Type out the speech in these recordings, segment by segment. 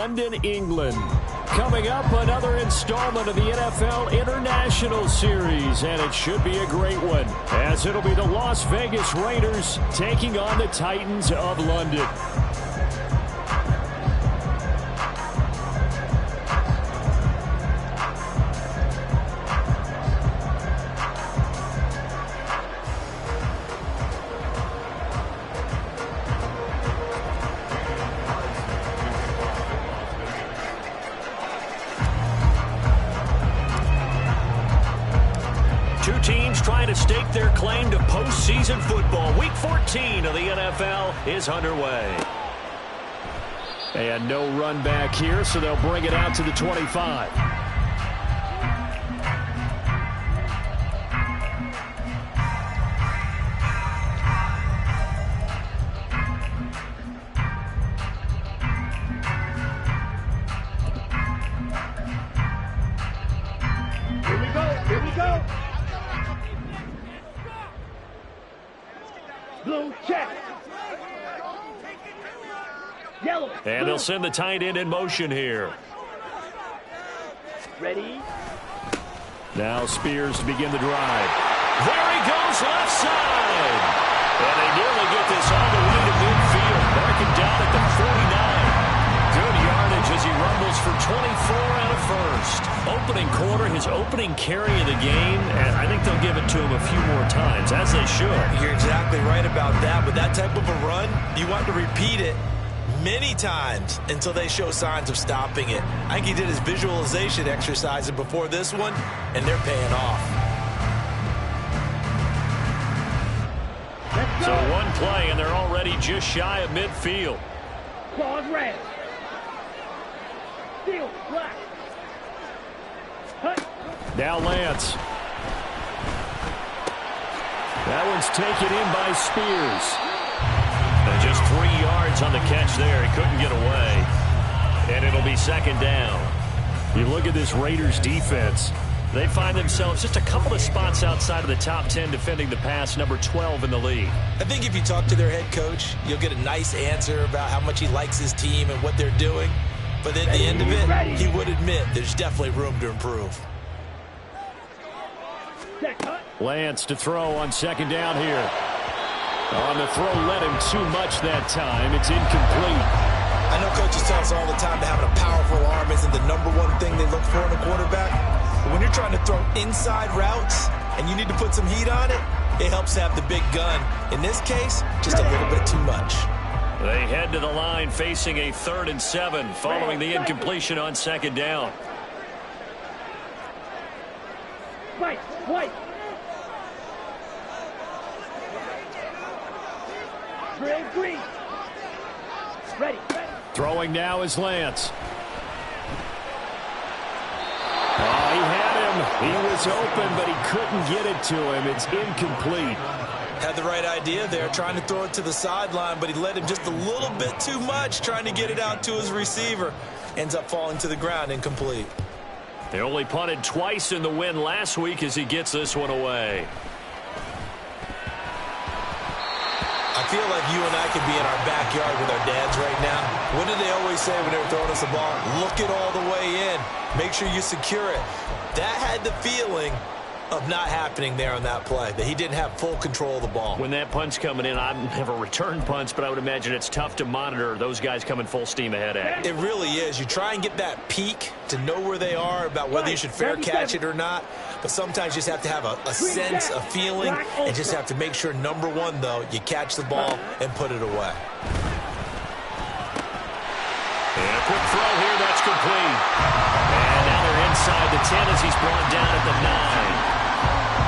London, England. Coming up, another installment of the NFL International Series, and it should be a great one, as it'll be the Las Vegas Raiders taking on the Titans of London. Two teams trying to stake their claim to postseason football. Week 14 of the NFL is underway. And no run back here, so they'll bring it out to the 25. Here we go. Blue check. Yellow. And they'll send the tight end in motion here. Ready. Now Spears to begin the drive. There he goes, left side. And they nearly get this all the way to midfield. Marking down at the 49. Good yardage as he rumbles for 24 and a first. Opening quarter, his opening carry of the game, and I think they'll give it to him a few more times, as they should. You're exactly right about that. With that type of a run, you want to repeat it many times until they show signs of stopping it. I think he did his visualization exercises before this one, and they're paying off. So one play, and they're already just shy of midfield. Claws red. Steel black. Hut. Now Lance. That one's taken in by Spears. And just 3 yards on the catch there. He couldn't get away. And it'll be second down. You look at this Raiders defense. They find themselves just a couple of spots outside of the top 10 defending the pass, number 12 in the league. I think if you talk to their head coach, you'll get a nice answer about how much he likes his team and what they're doing. But at the end of it, he would admit there's definitely room to improve. Lance to throw on second down here. On the throw, led him too much that time. It's incomplete. I know coaches tell us all the time that having a powerful arm isn't the number one thing they look for in a quarterback. But when you're trying to throw inside routes and you need to put some heat on it, it helps to have the big gun. In this case, just a little bit too much. They head to the line facing a 3rd and 7 following the incompletion on second down. White. Green. Ready. Throwing now is Lance. Oh, he had him. He was open, but he couldn't get it to him. It's incomplete. Had the right idea there, trying to throw it to the sideline, but he led him just a little bit too much, trying to get it out to his receiver. Ends up falling to the ground, incomplete. They only punted twice in the win last week as he gets this one away. I feel like you and I could be in our backyard with our dads right now. What did they always say when they were throwing us the ball? Look it all the way in. Make sure you secure it. That had the feeling of not happening there on that play, that he didn't have full control of the ball. When that punt's coming in, I've never returned punts, but I would imagine it's tough to monitor those guys coming full steam ahead at. It really is. You try and get that peak to know where they are, about whether you should fair catch it or not, but sometimes you just have to have a sense, a feeling, and just have to make sure, number one, though, you catch the ball and put it away. And a quick throw here, that's complete. And now they're inside the 10 as he's brought down at the 9.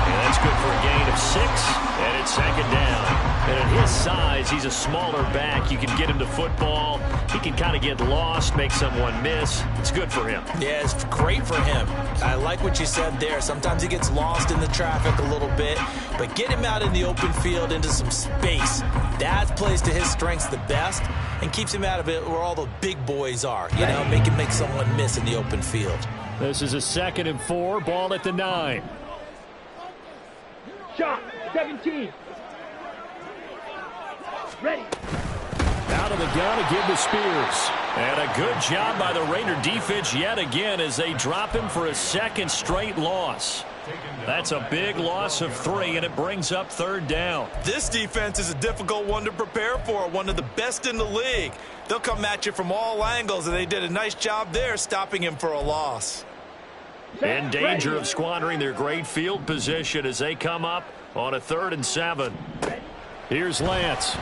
And that's good for a gain of 6, and it's second down. And at his size, he's a smaller back. You can get him to football. He can kind of get lost, make someone miss. It's good for him. Yeah, it's great for him. I like what you said there. Sometimes he gets lost in the traffic a little bit, but get him out in the open field into some space. That plays to his strengths the best and keeps him out of it where all the big boys are. You know, make him make someone miss in the open field. This is a 2nd and 4, ball at the 9. Shot, 17. Ready. Out of the gun to give to Spears. And a good job by the Raider defense yet again as they drop him for a second straight loss. That's a big loss of 3, and it brings up 3rd down. This defense is a difficult one to prepare for, one of the best in the league. They'll come at you from all angles, and they did a nice job there stopping him for a loss. In danger of squandering their great field position as they come up on a 3rd and 7. Here's Lance.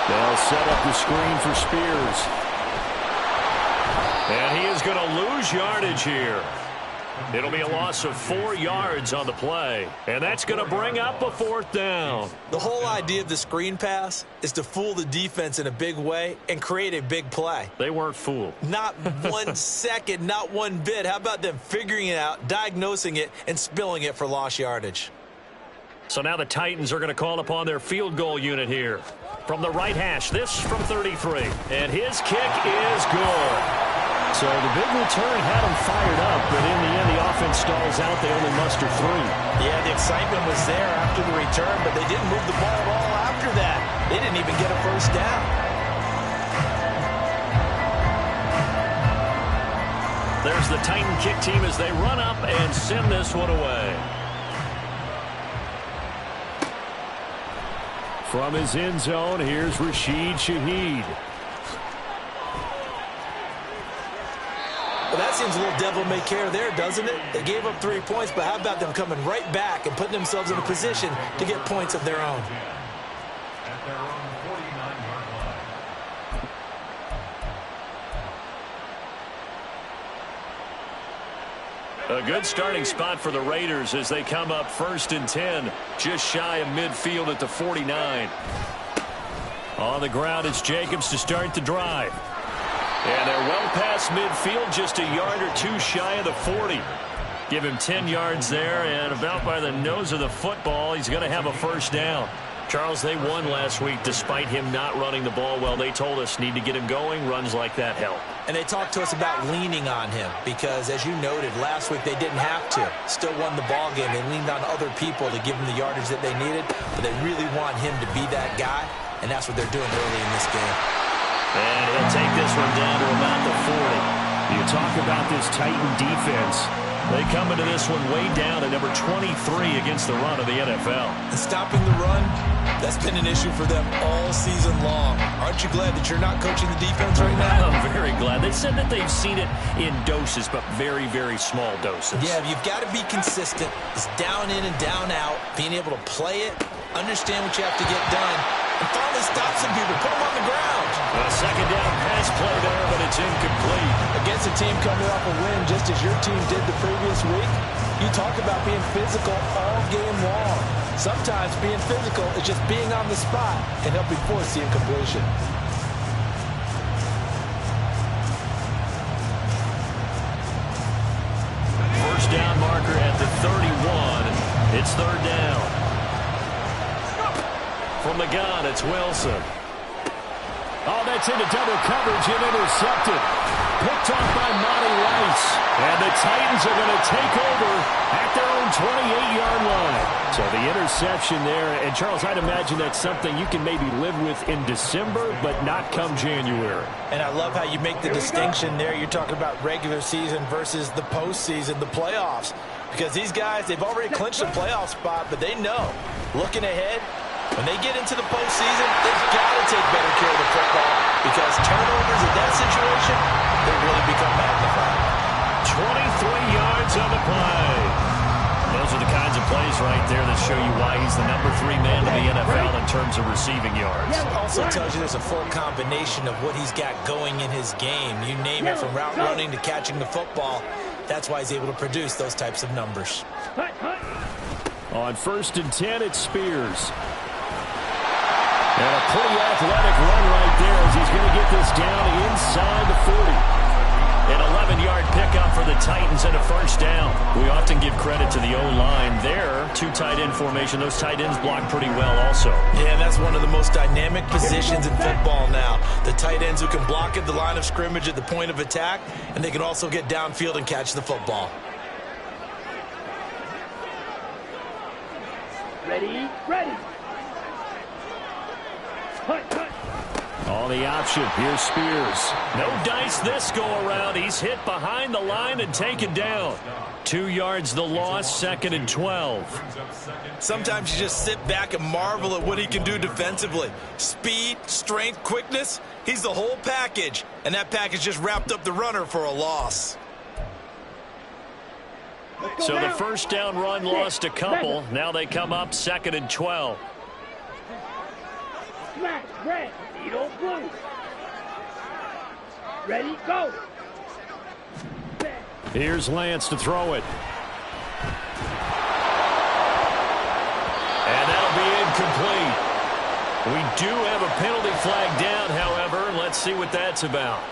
They'll set up the screen for Spears. And he is going to lose yardage here. It'll be a loss of 4 yards on the play. And that's going to bring up a 4th down. The whole idea of the screen pass is to fool the defense in a big way and create a big play. They weren't fooled. Not 1 second, not one bit. How about them figuring it out, diagnosing it, and spilling it for lost yardage? So now the Titans are going to call upon their field goal unit here. From the right hash, this from 33. And his kick is good. So the big return had them fired up, but in the end, the offense stalls out. They only muster 3. Yeah, the excitement was there after the return, but they didn't move the ball at all after that. They didn't even get a 1st down. There's the Titan kick team as they run up and send this one away. From his end zone, here's Rashid Shaheed. Well, that seems a little devil-may-care there, doesn't it? They gave up 3 points, but how about them coming right back and putting themselves in a position to get points of their own? At their own 49-yard line. A good starting spot for the Raiders as they come up 1st and 10, just shy of midfield at the 49. On the ground, it's Jacobs to start the drive. And they're well past midfield, just a yard or 2 shy of the 40. Give him 10 yards there, and about by the nose of the football, he's going to have a 1st down. Charles, they won last week despite him not running the ball well. They told us need to get him going. Runs like that help. And they talked to us about leaning on him because, as you noted, last week they didn't have to. Still won the ball game. They leaned on other people to give them the yardage that they needed, but they really want him to be that guy, and that's what they're doing early in this game. And he'll take this one down to about the 40. You talk about this Titan defense. They come into this one way down at number 23 against the run of the NFL. And stopping the run, that's been an issue for them all season long. Aren't you glad that you're not coaching the defense right now? I'm very glad. They said that they've seen it in doses, but very, very small doses. Yeah, you've got to be consistent. It's down in and down out, being able to play it, understand what you have to get done, and finally stop some people, put them on the ground. A 2nd down pass play there, but it's incomplete. Against a team coming off a win just as your team did the previous week, you talk about being physical all game long. Sometimes being physical is just being on the spot and helping force the incompletion. First down marker at the 31. It's 3rd down. From the gun, it's Wilson. Oh, that's into double coverage and intercepted. Picked off by Monty Rice. And the Titans are going to take over at their own 28-yard line. So the interception there. And, Charles, I'd imagine that's something you can maybe live with in December, but not come January. And I love how you make the distinction there. You're talking about regular season versus the postseason, the playoffs. Because these guys, they've already clinched a playoff spot, but they know, looking ahead, when they get into the postseason, they've got to take better care of the football because turnovers in that situation, they really become magnified. 23 yards on the play. Those are the kinds of plays right there that show you why he's the number 3 man in the NFL in terms of receiving yards. It also tells you there's a full combination of what he's got going in his game. You name it, from route running to catching the football. That's why he's able to produce those types of numbers. On 1st and 10, it's Spears. And a pretty athletic run right there as he's going to get this down inside the 40. An 11-yard pickup for the Titans and a 1st down. We often give credit to the O-line there. 2 tight end formation. Those tight ends block pretty well also. Yeah, that's one of the most dynamic positions in football now. The tight ends who can block at the line of scrimmage at the point of attack, and they can also get downfield and catch the football. Ready, ready. On the option, here's Spears. No dice this go-around. He's hit behind the line and taken down. 2 yards the loss, 2nd and 12. Sometimes you just sit back and marvel at what he can do defensively. Speed, strength, quickness, he's the whole package. And that package just wrapped up the runner for a loss. So the first down run lost a couple. Now they come up 2nd and 12. Smash, red, needle, blue. Ready, go. Here's Lance to throw it. And that'll be incomplete. We do have a penalty flag down, however. Let's see what that's about.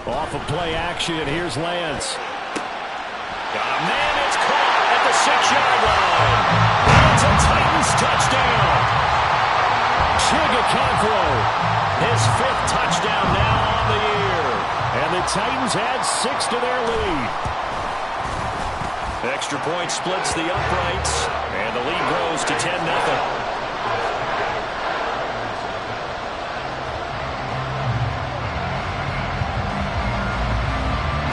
Off of play action, here's Lance. Got a man, it's caught at the 6-yard line. It's a Titans touchdown. Chigacancro, his 5th touchdown now on the year. And the Titans add 6 to their lead. Extra point splits the uprights, and the lead grows to 10-0.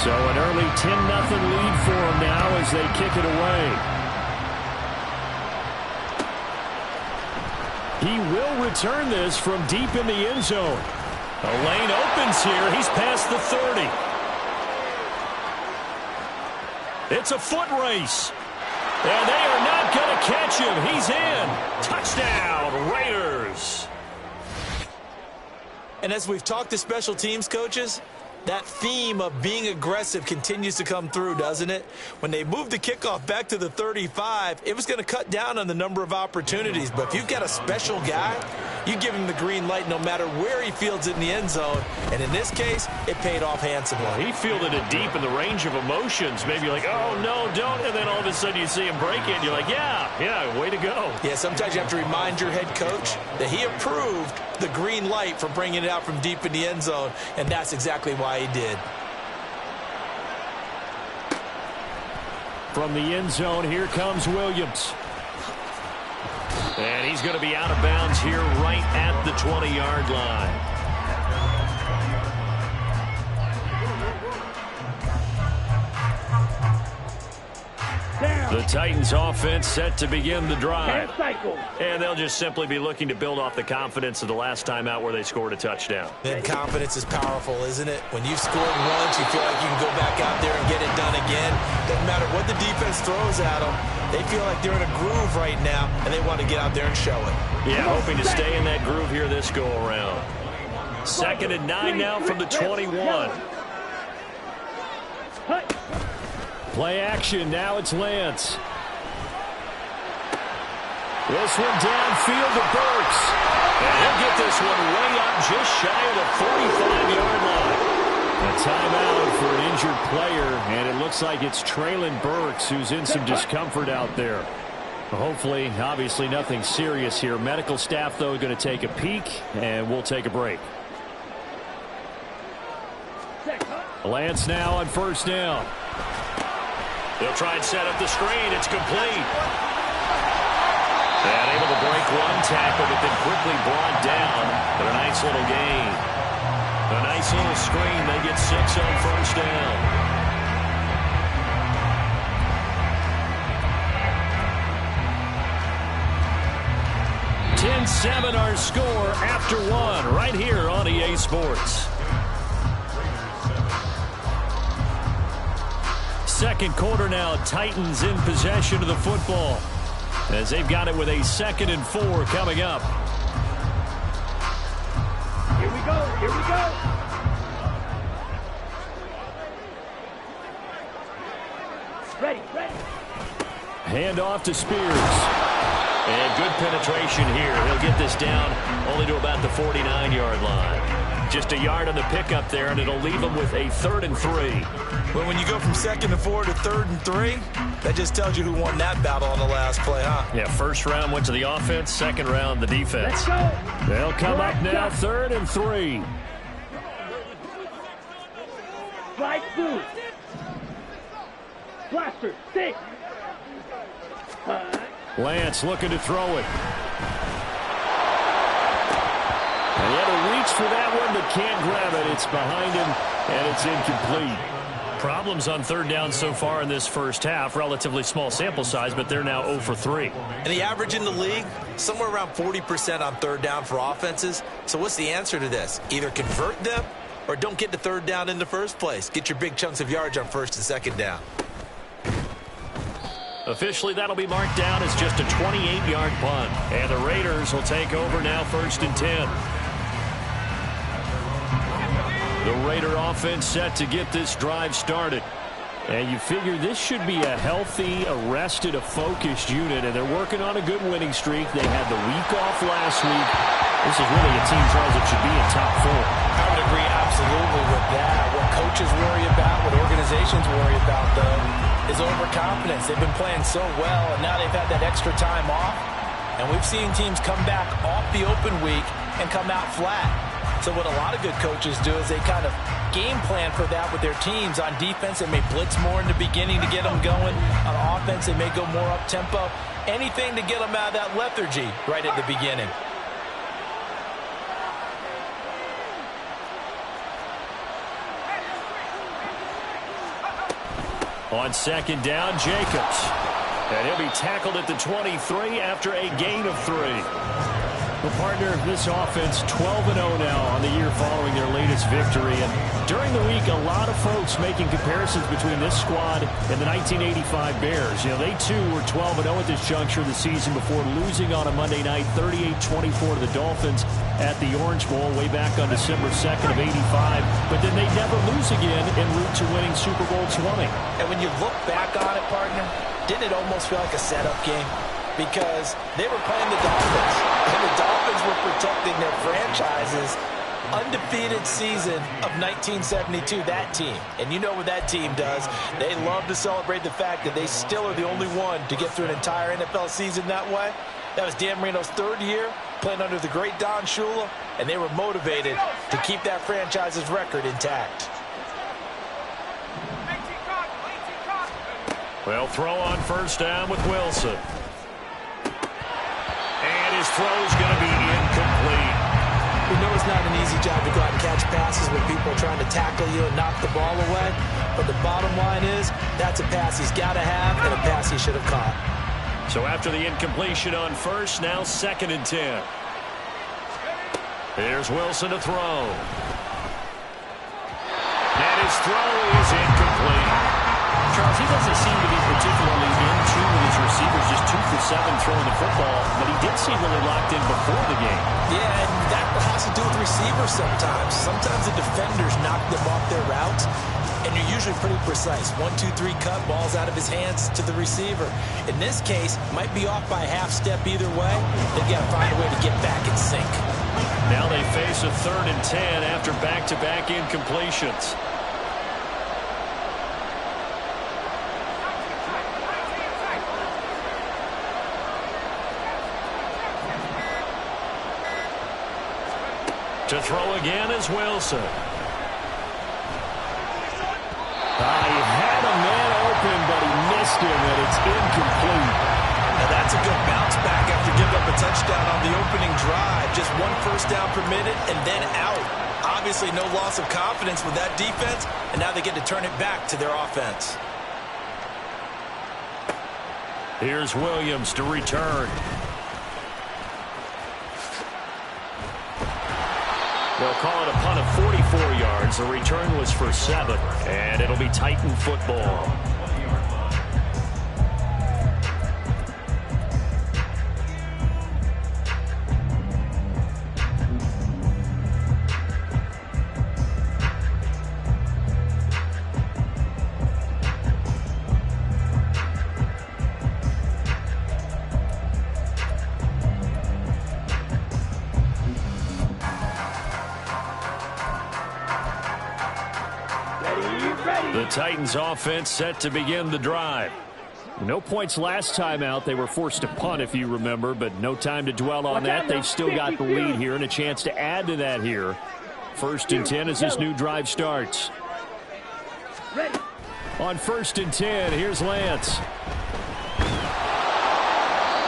So an early 10-0 lead for them now as they kick it away. He will return this from deep in the end zone. A lane opens here. He's past the 30. It's a foot race. And they are not going to catch him. He's in. Touchdown, Raiders. And as we've talked to special teams coaches, that theme of being aggressive continues to come through, doesn't it? When they moved the kickoff back to the 35, it was going to cut down on the number of opportunities. But if you've got a special guy, you give him the green light no matter where he fields it in the end zone. And in this case, it paid off handsomely. Well, he fielded it deep in the range of emotions. Maybe you're like, oh, no, don't. And then all of a sudden you see him break it. And you're like, yeah, way to go. Yeah, sometimes you have to remind your head coach that he approved the green light for bringing it out from deep in the end zone, and that's exactly why he did. From the end zone, here comes Williams. And he's going to be out of bounds here right at the 20-yard line. The Titans offense set to begin the drive. And they'll just simply be looking to build off the confidence of the last time out where they scored a touchdown. And confidence is powerful, isn't it? When you've scored once, you feel like you can go back out there and get it done again. Doesn't matter what the defense throws at them. They feel like they're in a groove right now, and they want to get out there and show it. Yeah, hoping to stay in that groove here this go-around. 2nd and 9 now from the 21. Play action, now it's Lance. This one downfield to Burks. And he'll get this one way up just shy of the 45-yard line. A timeout for an injured player, and it looks like it's Traylon Burks who's in some discomfort out there. Hopefully, obviously nothing serious here. Medical staff, though, going to take a peek, and we'll take a break. Lance now on 1st down. They'll try and set up the screen. It's complete. And able to break one tackle, but then quickly brought down. But a nice little gain. A nice little screen. They get 6 on 1st down. (10-7) our score after 1 right here on EA Sports. Second quarter now, Titans in possession of the football as they've got it with a 2nd and 4 coming up. Here we go. Ready. Hand off to Spears. And good penetration here. He'll get this down only to about the 49-yard line. just a yard on the pickup there, and it'll leave them with a 3rd and 3. Well, when you go from 2nd and 4 to 3rd and 3, that just tells you who won that battle on the last play, huh? Yeah, first round went to the offense, second round the defense. Let's go. They'll come up now, 3rd and 3. Slide through. Blaster, stick. Lance looking to throw it. And he had to reach for that one, but can't grab it. It's behind him, and it's incomplete. Problems on 3rd down so far in this first half. Relatively small sample size, but they're now 0 for 3. And the average in the league, somewhere around 40% on 3rd down for offenses. So what's the answer to this? Either convert them or don't get to 3rd down in the first place. Get your big chunks of yards on 1st and 2nd down. Officially, that'll be marked down as just a 28-yard punt. And the Raiders will take over now 1st and 10. The Raider offense set to get this drive started. And you figure this should be a healthy, arrested, a focused unit. And they're working on a good winning streak. They had the week off last week. This is really a team, Charles, that should be in top 4. I would agree absolutely with that. What coaches worry about, what organizations worry about, though, is overconfidence. They've been playing so well, and now they've had that extra time off. And we've seen teams come back off the open week and come out flat. So what a lot of good coaches do is they kind of game plan for that with their teams. On defense, they may blitz more in the beginning to get them going. On offense, they may go more up-tempo. Anything to get them out of that lethargy right at the beginning. On 2nd down, Jacobs. And he'll be tackled at the 23 after a gain of 3. The partner of this offense, 12-0 now on the year following their latest victory. And during the week, a lot of folks making comparisons between this squad and the 1985 Bears. You know, they too were 12-0 at this juncture of the season before losing on a Monday night 38-24 to the Dolphins at the Orange Bowl way back on December 2nd of 85. But then they never lose again en route to winning Super Bowl 20. And when you look back on it, partner, didn't it almost feel like a setup game? Because they were playing the Dolphins, and the Dolphins were protecting their franchise's undefeated season of 1972, that team. And you know what that team does. They love to celebrate the fact that they still are the only one to get through an entire NFL season that way. That was Dan Marino's 3rd year, playing under the great Don Shula, and they were motivated to keep that franchise's record intact. Well, throw on 1st down with Wilson. And his throw's going to be incomplete. We know it's not an easy job to go out and catch passes when people are trying to tackle you and knock the ball away. But the bottom line is, that's a pass he's got to have and a pass he should have caught. So after the incompletion on 1st, now 2nd and 10. Here's Wilson to throw. And his throw is incomplete. Charles, he doesn't seem to be particularly in tune with his receivers, just 2 for 7 throwing the football, but he did seem really locked in before the game. Yeah, and that has to do with receivers sometimes. Sometimes the defenders knock them off their routes, and you're usually pretty precise. 1, 2, 3 cut, balls out of his hands to the receiver. In this case, might be off by a half step either way. They've got to find a way to get back in sync. Now they face a 3rd and 10 after back-to-back incompletions. To throw again is Wilson. He had a man open, but he missed him, and it's incomplete. Now that's a good bounce back after giving up a touchdown on the opening drive. Just 1 first down permitted and then out. Obviously no loss of confidence with that defense, and now they get to turn it back to their offense. Here's Williams to return. They'll call it a punt of 44 yards. The return was for 7, and it'll be Titan football. The Titans offense set to begin the drive. No points last time out. They were forced to punt, if you remember, but no time to dwell on that. They've still got the lead here and a chance to add to that here. 1st and 10 as this new drive starts. On 1st and 10, here's Lance.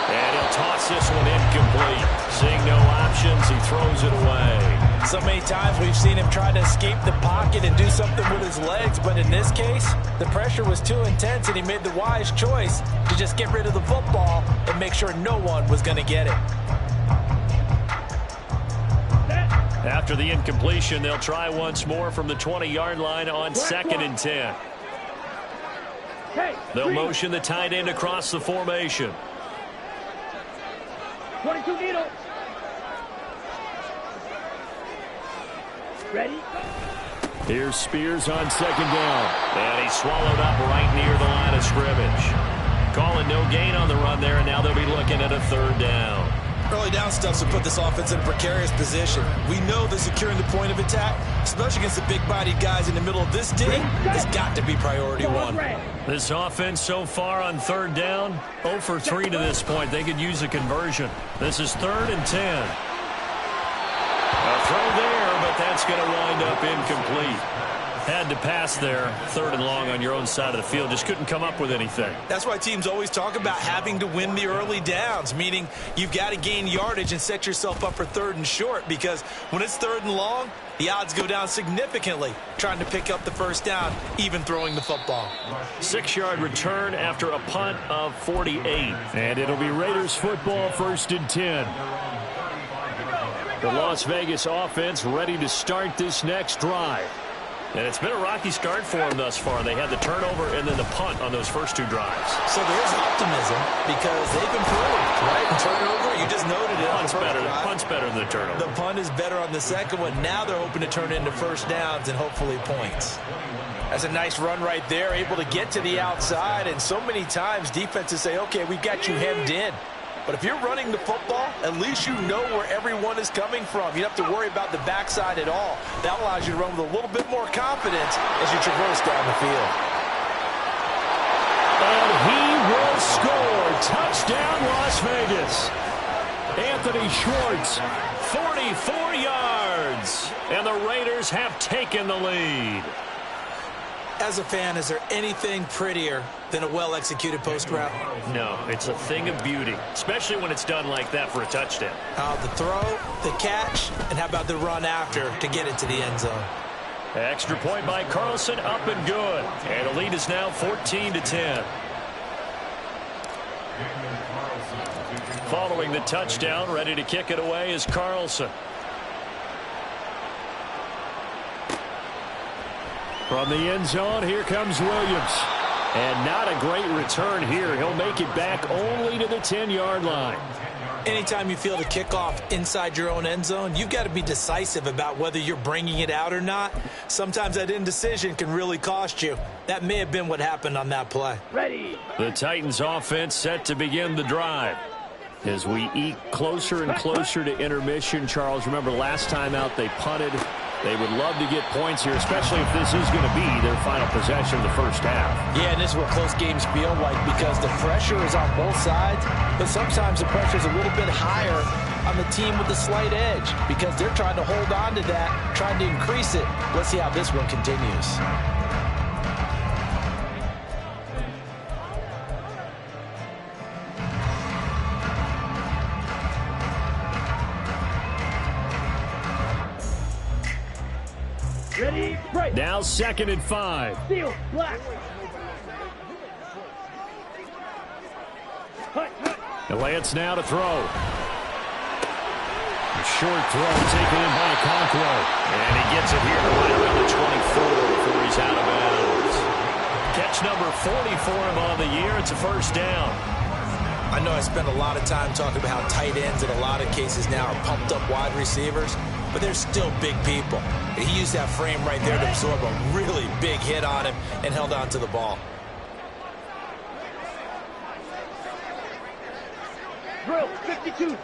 And he'll toss this one incomplete. Seeing no options, he throws it away. So many times we've seen him try to escape the pocket and do something with his legs, but in this case, the pressure was too intense and he made the wise choice to just get rid of the football and make sure no one was going to get it. After the incompletion, they'll try once more from the 20-yard line on 2nd and 10. They'll motion the tight end across the formation. 22 needle. Ready? Here's Spears on 2nd down. And he's swallowed up right near the line of scrimmage. Calling no gain on the run there, and now they'll be looking at a 3rd down. Early down stuff will put this offense in a precarious position. We know that securing the point of attack, especially against the big-bodied guys in the middle of this team, has got to be priority one. This offense so far on 3rd down, 0 for 3 to this point. They could use a conversion. This is 3rd and 10. A throw there, but that's going to wind up incomplete. Had to pass there, 3rd and long on your own side of the field. Just couldn't come up with anything. That's why teams always talk about having to win the early downs, meaning you've got to gain yardage and set yourself up for 3rd and short, because when it's 3rd and long, the odds go down significantly trying to pick up the 1st down, even throwing the football. 6-yard return after a punt of 48. And it'll be Raiders football, 1st and 10. The Las Vegas offense ready to start this next drive. And it's been a rocky start for them thus far. They had the turnover and then the punt on those first 2 drives. So there's optimism because they've improved, right? And turnover, you just noted it. Punt's better than the turnover. The punt is better on the second one. Now they're hoping to turn it into 1st downs and hopefully points. That's a nice run right there, able to get to the outside. And so many times defenses say, okay, we've got you hemmed in. But if you're running the football, at least you know where everyone is coming from. You don't have to worry about the backside at all. That allows you to run with a little bit more confidence as you traverse down the field. And he will score. Touchdown, Las Vegas. Anthony Schwartz, 44 yards. And the Raiders have taken the lead. As a fan, is there anything prettier than a well-executed post route? No, it's a thing of beauty, especially when it's done like that for a touchdown. The throw, the catch, and how about the run after to get it to the end zone? Extra point by Carlson, up and good. And the lead is now 14-10. Following the touchdown, ready to kick it away is Carlson. From the end zone, here comes Williams. And not a great return here. He'll make it back only to the 10-yard line. Anytime you feel the kickoff inside your own end zone, you've got to be decisive about whether you're bringing it out or not. Sometimes that indecision can really cost you. That may have been what happened on that play. Ready. The Titans offense set to begin the drive. As we eke closer and closer to intermission, Charles, remember last time out they punted. They would love to get points here, especially if this is going to be their final possession of the 1st half. Yeah, and this is what close games feel like because the pressure is on both sides, but sometimes the pressure is a little bit higher on the team with the slight edge because they're trying to hold on to that, trying to increase it. Let's see how this one continues. Ready, break. Now 2nd and 5. Seal, black. And Lance now to throw. A short throw taken in by Conquo. And he gets it here right around the 24 before he's out of bounds. Catch number 40 for him on the year. It's a 1st down. I know I spend a lot of time talking about how tight ends in a lot of cases now are pumped up wide receivers, but they're still big people. He used that frame right there to absorb a really big hit on him and held on to the ball. Drill, 52.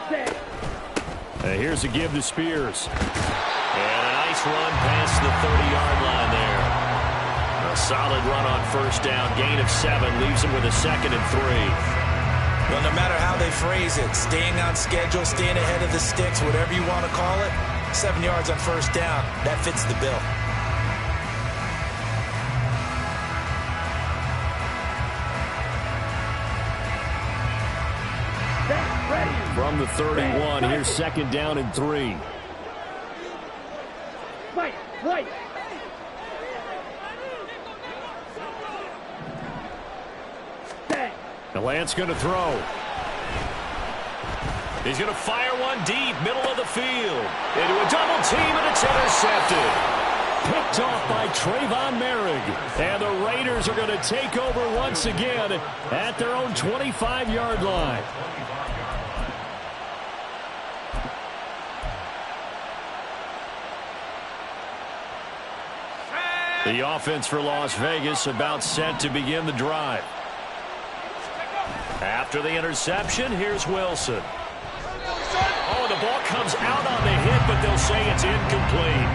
Set. Here's a give to Spears. And a nice run past the 30-yard line there. A solid run on first down. Gain of 7 leaves him with a 2nd and 3. Well, no matter how they phrase it, staying on schedule, staying ahead of the sticks, whatever you want to call it, 7 yards on first down, that fits the bill. From the 31, here's 2nd down and 3. Right. Now Lance going to throw. He's going to fire one deep, middle of the field. Into a double team, and it's intercepted. Picked off by Trayvon Merrick. And the Raiders are going to take over once again at their own 25-yard line. The offense for Las Vegas about set to begin the drive. After the interception, here's Wilson. Oh, the ball comes out on the hit, but they'll say it's incomplete.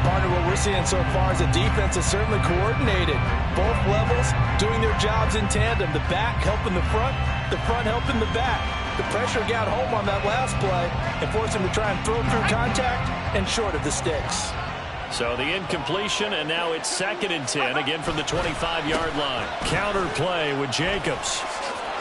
Partner, what we're seeing so far is the defense is certainly coordinated. Both levels doing their jobs in tandem. The back helping the front helping the back. The pressure got home on that last play and forced him to try and throw through contact and short of the sticks. So the incompletion, and now it's 2nd and 10, again from the 25-yard line. Counter play with Jacobs.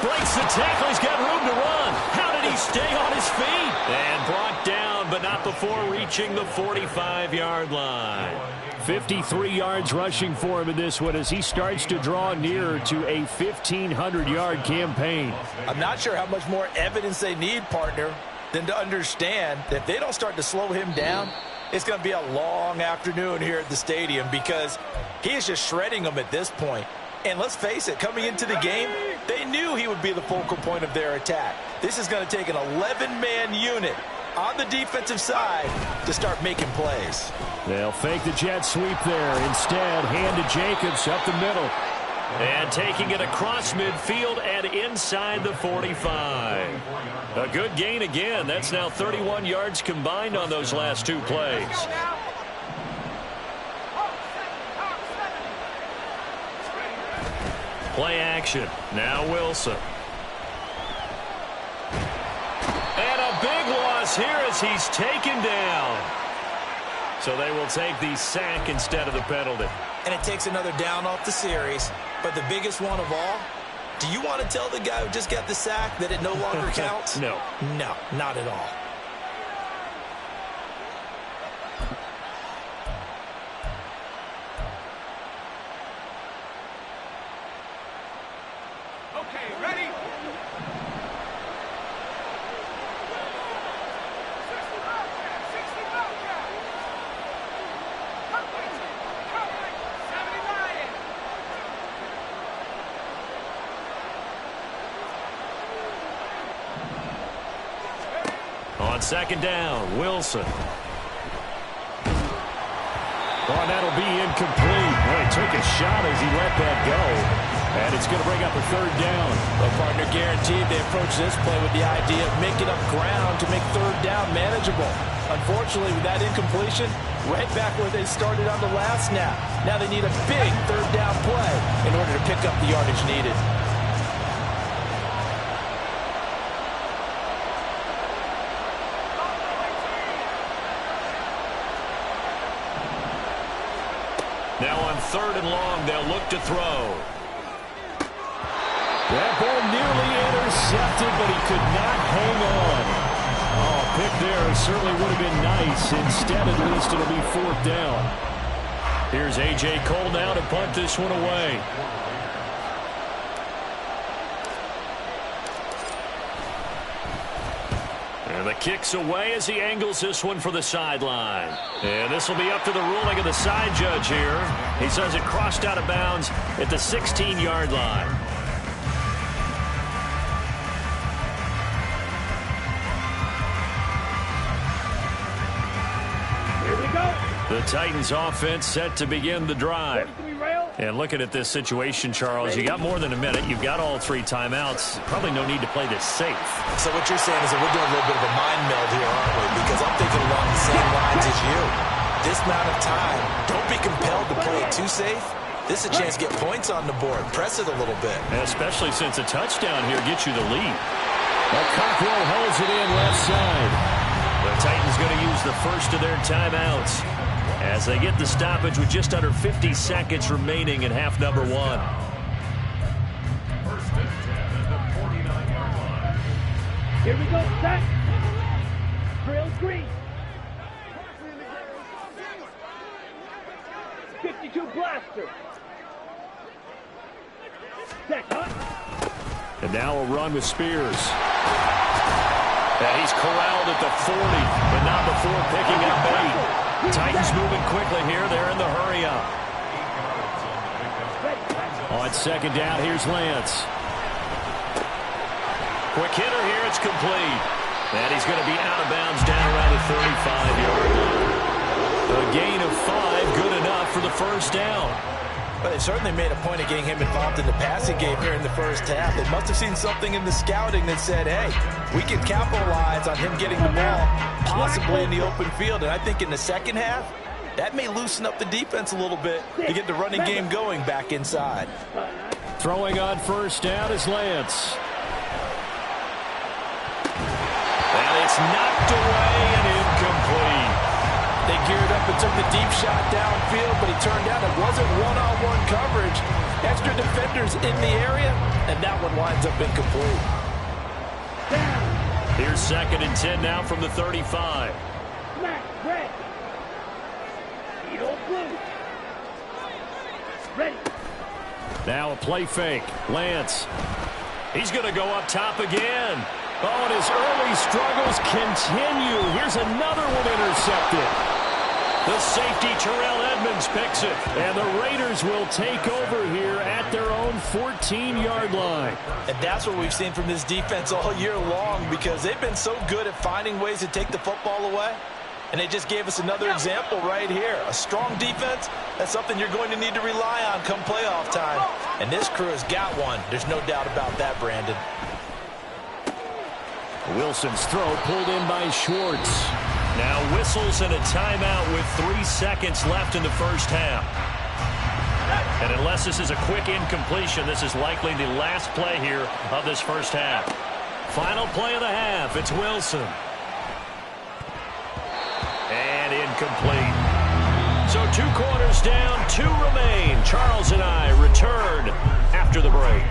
Breaks the tackle. He's got room to run. How did he stay on his feet? And brought down, but not before reaching the 45-yard line. 53 yards rushing for him in this one as he starts to draw nearer to a 1,500-yard campaign. I'm not sure how much more evidence they need, partner, than to understand that if they don't start to slow him down, it's going to be a long afternoon here at the stadium because he is just shredding them at this point. And let's face it, coming into the game, they knew he would be the focal point of their attack. This is going to take an 11-man unit on the defensive side to start making plays. They'll fake the jet sweep there. Instead, hand to Jacobs up the middle. And taking it across midfield and inside the 45. A good gain again. That's now 31 yards combined on those last 2 plays. Play action. Now Wilson. And a big loss here as he's taken down. So they will take the sack instead of the penalty. And it takes another down off the series. But the biggest one of all, do you want to tell the guy who just got the sack that it no longer counts? No. No, not at all. Okay, ready? On 2nd down, Wilson. Oh, that'll be incomplete. Well, he took a shot as he let that go. And it's going to bring up a 3rd down. Well, partner, guaranteed they approach this play with the idea of making up ground to make 3rd down manageable. Unfortunately, with that incompletion, right back where they started on the last snap. Now they need a big 3rd down play in order to pick up the yardage needed. Now on 3rd and long, they'll look to throw. That ball nearly intercepted, but he could not hang on. Oh, pick there certainly would have been nice. Instead, at least, it'll be 4th down. Here's A.J. Cole now to punt this one away. And the kick's away as he angles this one for the sideline. And this will be up to the ruling of the side judge here. He says it crossed out of bounds at the 16-yard line. Here we go. The Titans offense set to begin the drive. And looking at this situation, Charles, you got more than a minute. You've got all 3 timeouts. Probably no need to play this safe. So what you're saying is that we're doing a little bit of a mind meld here, aren't we? Because I'm thinking along the same lines as you. This amount of time, don't be compelled to play it too safe. This is a chance to get points on the board. Press it a little bit. And especially since a touchdown here gets you the lead. Well, Cockrell holds it in left side. The Titans going to use the first of their timeouts as they get the stoppage with just under 50 seconds remaining in half number one. First and 10 at the 49-yard line. Here we go, set. Drill green. 52 blaster. Set, huh? And now a run with Spears. And he's corralled at the 40, but not before picking up 8. Titans moving quickly here. They're in the hurry up. On second down, here's Lance. Quick hitter here. It's complete. And he's going to be out of bounds down around the 35-yard line. A gain of 5, good enough for the first down. Well, they certainly made a point of getting him involved in the passing game here in the first half. They must have seen something in the scouting that said, hey, we can capitalize on him getting the ball, possibly in the open field. And I think in the second half, that may loosen up the defense a little bit to get the running game going back inside. Throwing on first down is Lance. And it's knocked away and incomplete. They geared up and took the deep shot downfield, but he turned out it wasn't one-on-one coverage. Extra defenders in the area, and that one winds up incomplete. Here's second and 10 now from the 35. Smack, red. Eagle blue. Ready. Now a play fake. Lance. He's going to go up top again. Oh, and his early struggles continue. Here's another one intercepted. The safety, Terrell Edmonds, picks it. And the Raiders will take over here at their own 14-yard line. And that's what we've seen from this defense all year long, because they've been so good at finding ways to take the football away. And they just gave us another example right here. A strong defense, that's something you're going to need to rely on come playoff time. And this crew has got one. There's no doubt about that, Brandon. Wilson's throw pulled in by Schwartz. Now whistles and a timeout with 3 seconds left in the first half. And unless this is a quick incompletion, this is likely the last play here of this first half. Final play of the half. It's Wilson. And incomplete. So 2 quarters down, 2 remain. Charles and I return after the break.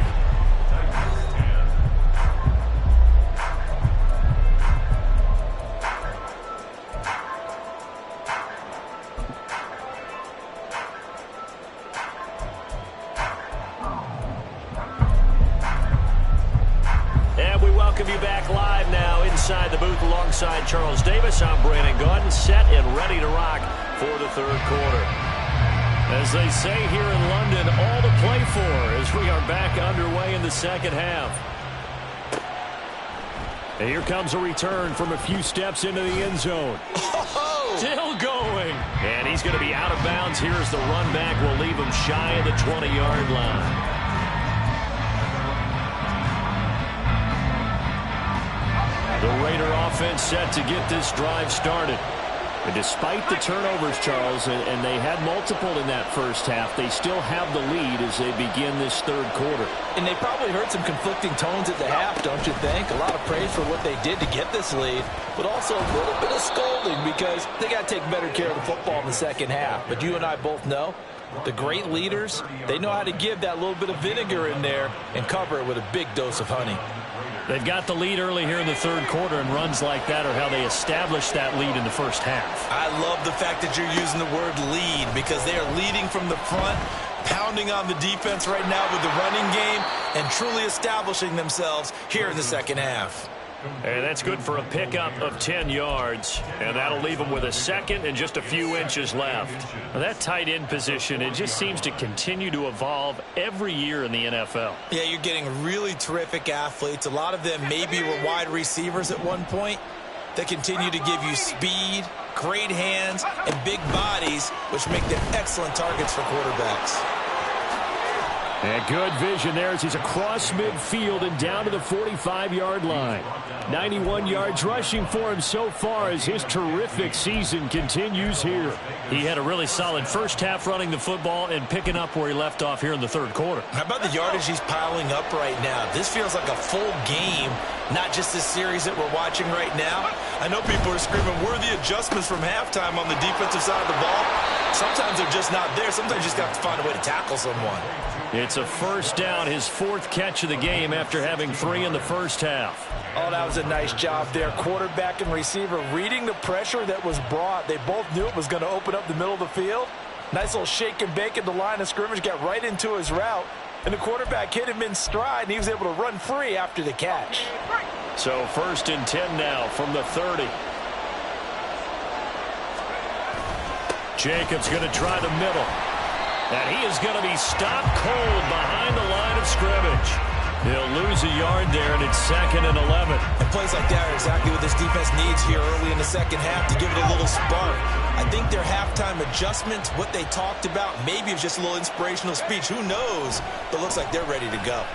Welcome you back live now inside the booth alongside Charles Davis. I'm Brandon Gaudin, set and ready to rock for the third quarter. As they say here in London, all to play for as we are back underway in the second half. And here comes a return from a few steps into the end zone. Still going. And he's going to be out of bounds here as the run back will leave him shy of the 20-yard line. The Raider offense set to get this drive started. And despite the turnovers, Charles, and they had multiple in that first half, they still have the lead as they begin this third quarter. And they probably heard some conflicting tones at the half, don't you think? A lot of praise for what they did to get this lead, but also a little bit of scolding because they got to take better care of the football in the second half. But you and I both know the great leaders, they know how to give that little bit of vinegar in there and cover it with a big dose of honey. They've got the lead early here in the third quarter, and runs like that are how they establish that lead in the first half. I love the fact that you're using the word lead because they are leading from the front, pounding on the defense right now with the running game, and truly establishing themselves here in the second half. And that's good for a pickup of 10 yards, and that'll leave them with a second and just a few inches left. Now, that tight end position, it just seems to continue to evolve every year in the NFL. Yeah, you're getting really terrific athletes. A lot of them maybe were wide receivers at one point. They continue to give you speed, great hands, and big bodies, which make them excellent targets for quarterbacks. And good vision there as he's across midfield and down to the 45-yard line. 91 yards rushing for him so far as his terrific season continues here. He had a really solid first half running the football and picking up where he left off here in the third quarter. How about the yardage he's piling up right now? This feels like a full game, not just this series that we're watching right now. I know people are screaming, where are the adjustments from halftime on the defensive side of the ball? Sometimes they're just not there. Sometimes you just have to find a way to tackle someone. It's a first down, his fourth catch of the game after having 3 in the first half. Oh, that was a nice job there. Quarterback and receiver reading the pressure that was brought. They both knew it was going to open up the middle of the field. Nice little shake and bake at the line of scrimmage, got right into his route. And the quarterback hit him in stride, and he was able to run free after the catch. So 1st and 10 now from the 30. Jacobs going to try the middle. And he is going to be stopped cold behind the line of scrimmage. He'll lose a yard there, and it's 2nd and 11. And plays like that are exactly what this defense needs here early in the second half to give it a little spark. I think their halftime adjustments, what they talked about, maybe it's just a little inspirational speech. Who knows? But it looks like they're ready to go.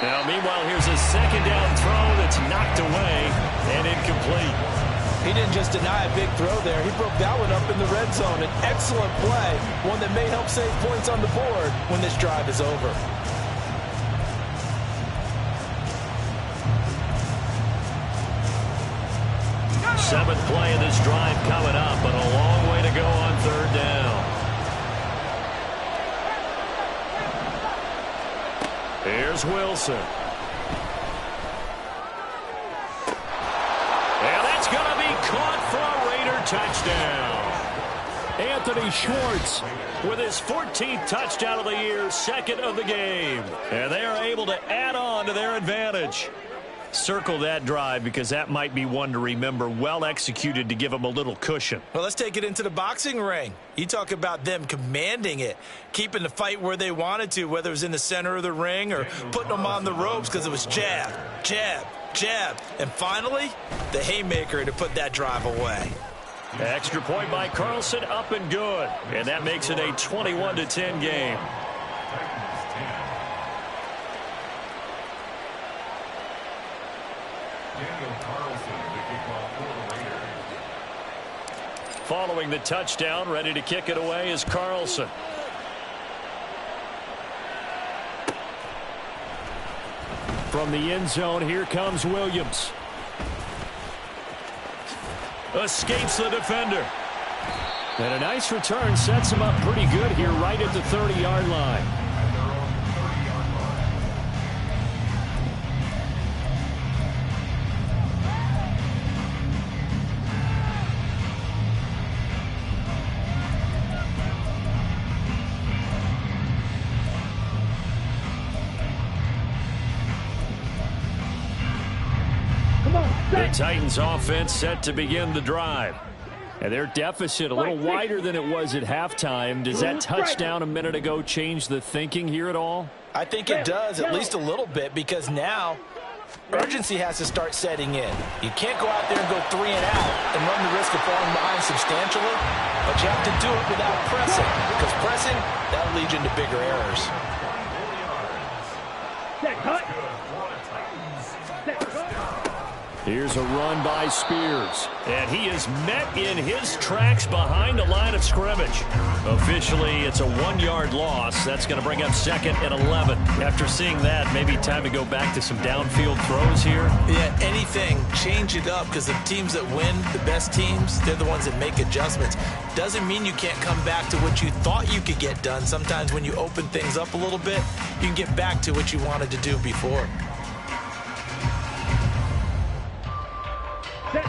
Now, meanwhile, here's a second down throw that's knocked away and incomplete. He didn't just deny a big throw there. He broke that one up in the red zone. An excellent play, one that may help save points on the board when this drive is over. Seventh play of this drive coming up, but a long way to go on 3rd down. Here's Wilson. And that's going to be caught for a Raider touchdown. Anthony Schwartz with his 14th touchdown of the year, 2nd of the game. And they are able to add on to their advantage. Circle that drive because that might be one to remember. Well executed to give them a little cushion. Well, let's take it into the boxing ring. You talk about them commanding it, keeping the fight where they wanted to, whether it was in the center of the ring or putting them on the ropes because it was jab, jab, jab. And finally, the haymaker to put that drive away. Extra point by Carlson, up and good. And that makes it a 21-10 game. Following the touchdown, ready to kick it away is Carlson. From the end zone, here comes Williams. Escapes the defender. And a nice return sets him up pretty good here right at the 30-yard line. The Titans offense set to begin the drive. And their deficit a little wider than it was at halftime. Does that touchdown a minute ago change the thinking here at all? I think it does, at least a little bit, because now urgency has to start setting in. You can't go out there and go 3 and out and run the risk of falling behind substantially, but you have to do it without pressing, because pressing, that'll lead you into bigger errors. Here's a run by Spears. And he is met in his tracks behind the line of scrimmage. Officially, it's a 1-yard loss. That's going to bring up 2nd and 11. After seeing that, maybe time to go back to some downfield throws here. Yeah, anything. Change it up, because the teams that win, the best teams, they're the ones that make adjustments. Doesn't mean you can't come back to what you thought you could get done. Sometimes when you open things up a little bit, you can get back to what you wanted to do before.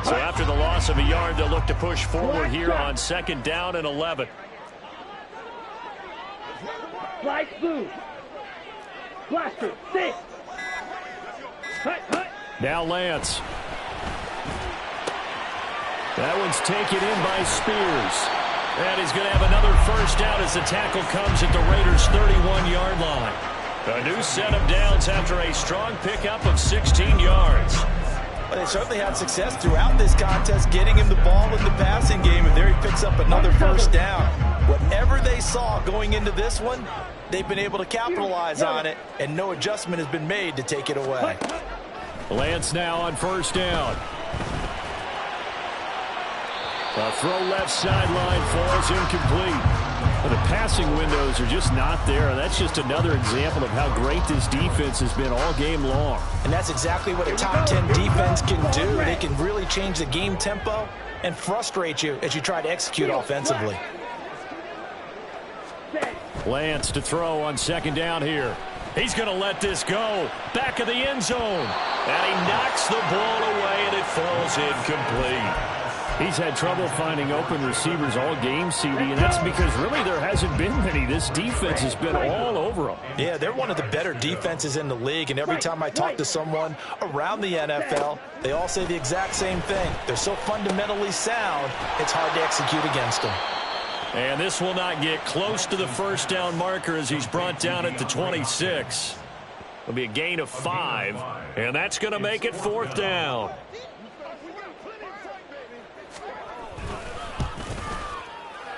So after the loss of a yard, they'll look to push forward here on 2nd down and 11. Slide through. Blaster, sit. Cut. Now Lance. That one's taken in by Spears. And he's going to have another first down as the tackle comes at the Raiders' 31-yard line. A new set of downs after a strong pickup of 16 yards. Well, they certainly had success throughout this contest getting him the ball in the passing game, and there he picks up another first down. Whatever they saw going into this one, they've been able to capitalize on it, and no adjustment has been made to take it away. Lance now on first down. A throw left sideline falls incomplete. Well, the passing windows are just not there. That's just another example of how great this defense has been all game long. And that's exactly what a top 10 defense can do. They can really change the game tempo and frustrate you as you try to execute offensively. Lance to throw on second down here. He's going to let this go. Back of the end zone. And he knocks the ball away, and it falls incomplete. He's had trouble finding open receivers all game, CD, and that's because really there hasn't been many. This defense has been all over them. Yeah, they're one of the better defenses in the league, and every time I talk to someone around the NFL, they all say the exact same thing. They're so fundamentally sound, it's hard to execute against them. And this will not get close to the first down marker as he's brought down at the 26. It'll be a gain of 5, and that's going to make it fourth down.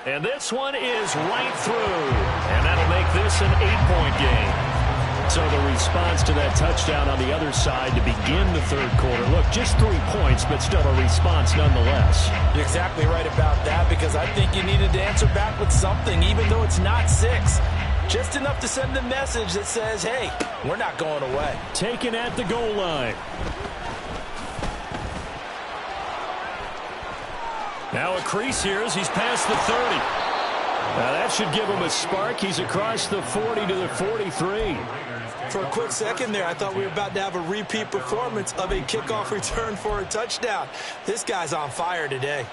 And this one is right through. And that'll make this an 8-point game. So the response to that touchdown on the other side to begin the third quarter. Look, just 3 points, but still a response nonetheless. You're exactly right about that, because I think you needed to answer back with something, even though it's not 6. Just enough to send a message that says, hey, we're not going away. Taken at the goal line. Now a crease here as he's past the 30. Now that should give him a spark. He's across the 40 to the 43. For a quick second there, I thought we were about to have a repeat performance of a kickoff return for a touchdown. This guy's on fire today.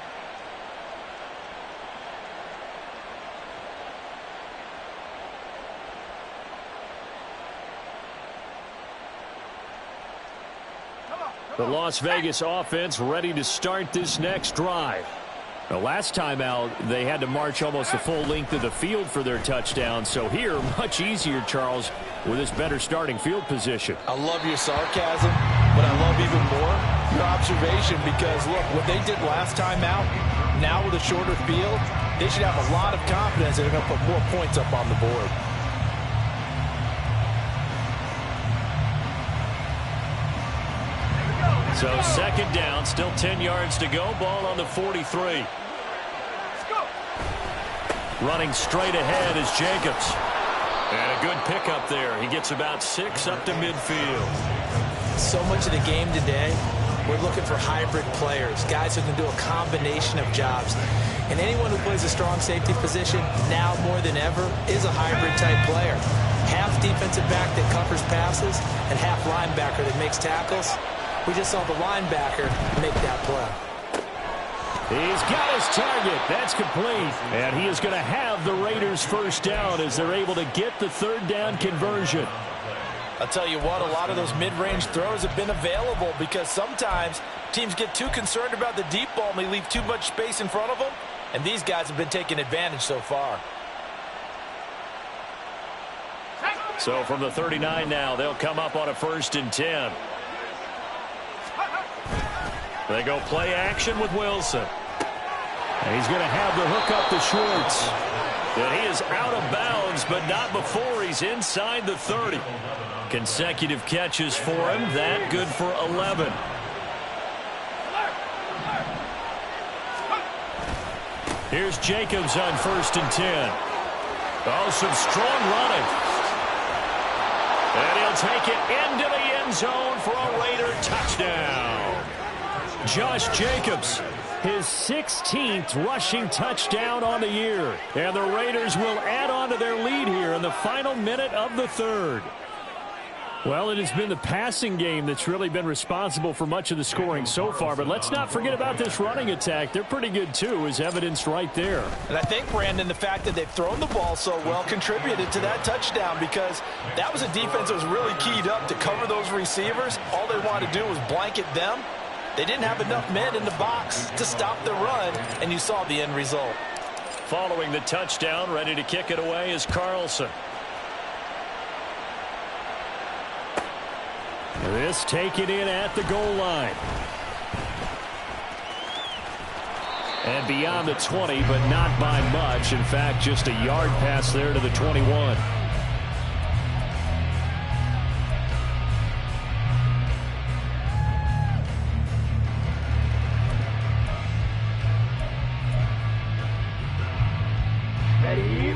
The Las Vegas offense ready to start this next drive. The last time out, they had to march almost the full length of the field for their touchdown. So here, much easier, Charles, with this better starting field position. I love your sarcasm, but I love even more your observation, because, look, what they did last time out, now with a shorter field, they should have a lot of confidence they're going to put more points up on the board. So second down, still 10 yards to go. Ball on the 43. Running straight ahead is Jacobs. And a good pickup there. He gets about 6 up to midfield. So much of the game today, we're looking for hybrid players, guys who can do a combination of jobs. And anyone who plays a strong safety position, now more than ever, is a hybrid-type player. Half defensive back that covers passes and half linebacker that makes tackles. We just saw the linebacker make that play. He's got his target. That's complete. And he is going to have the Raiders first down as they're able to get the third down conversion. I'll tell you what, a lot of those mid-range throws have been available, because sometimes teams get too concerned about the deep ball and they leave too much space in front of them. And these guys have been taking advantage so far. So from the 39 now, they'll come up on a 1st and 10. They go play action with Wilson. And he's going to have the hook up to Schwartz. And he is out of bounds, but not before he's inside the 30. Consecutive catches for him. That good for 11. Here's Jacobs on 1st and 10. Oh, some strong running. And he'll take it into the end zone for a Raider touchdown. Josh Jacobs, his 16th rushing touchdown on the year. And the Raiders will add on to their lead here in the final minute of the third. Well, it has been the passing game that's really been responsible for much of the scoring so far. But let's not forget about this running attack. They're pretty good, too, as evidenced right there. And I think, Brandon, the fact that they've thrown the ball so well contributed to that touchdown, because that was a defense that was really keyed up to cover those receivers. All they wanted to do was blanket them. They didn't have enough men in the box to stop the run, and you saw the end result. Following the touchdown, ready to kick it away is Carlson. This taken in at the goal line. And beyond the 20, but not by much. In fact, just a yard pass there to the 21.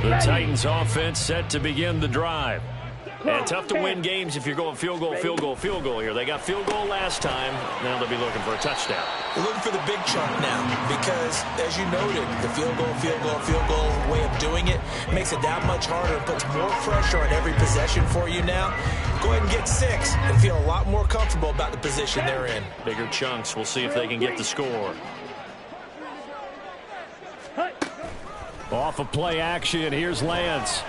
The Titans offense set to begin the drive. And tough to win games if you're going field goal, field goal, field goal here. They got field goal last time. Now they'll be looking for a touchdown. They're looking for the big chunk now because, as you noted, the field goal, field goal, field goal way of doing it makes it that much harder and puts more pressure on every possession for you now. Go ahead and get 6 and feel a lot more comfortable about the position they're in. Bigger chunks. We'll see if they can get the score. Off of play action, here's Lance.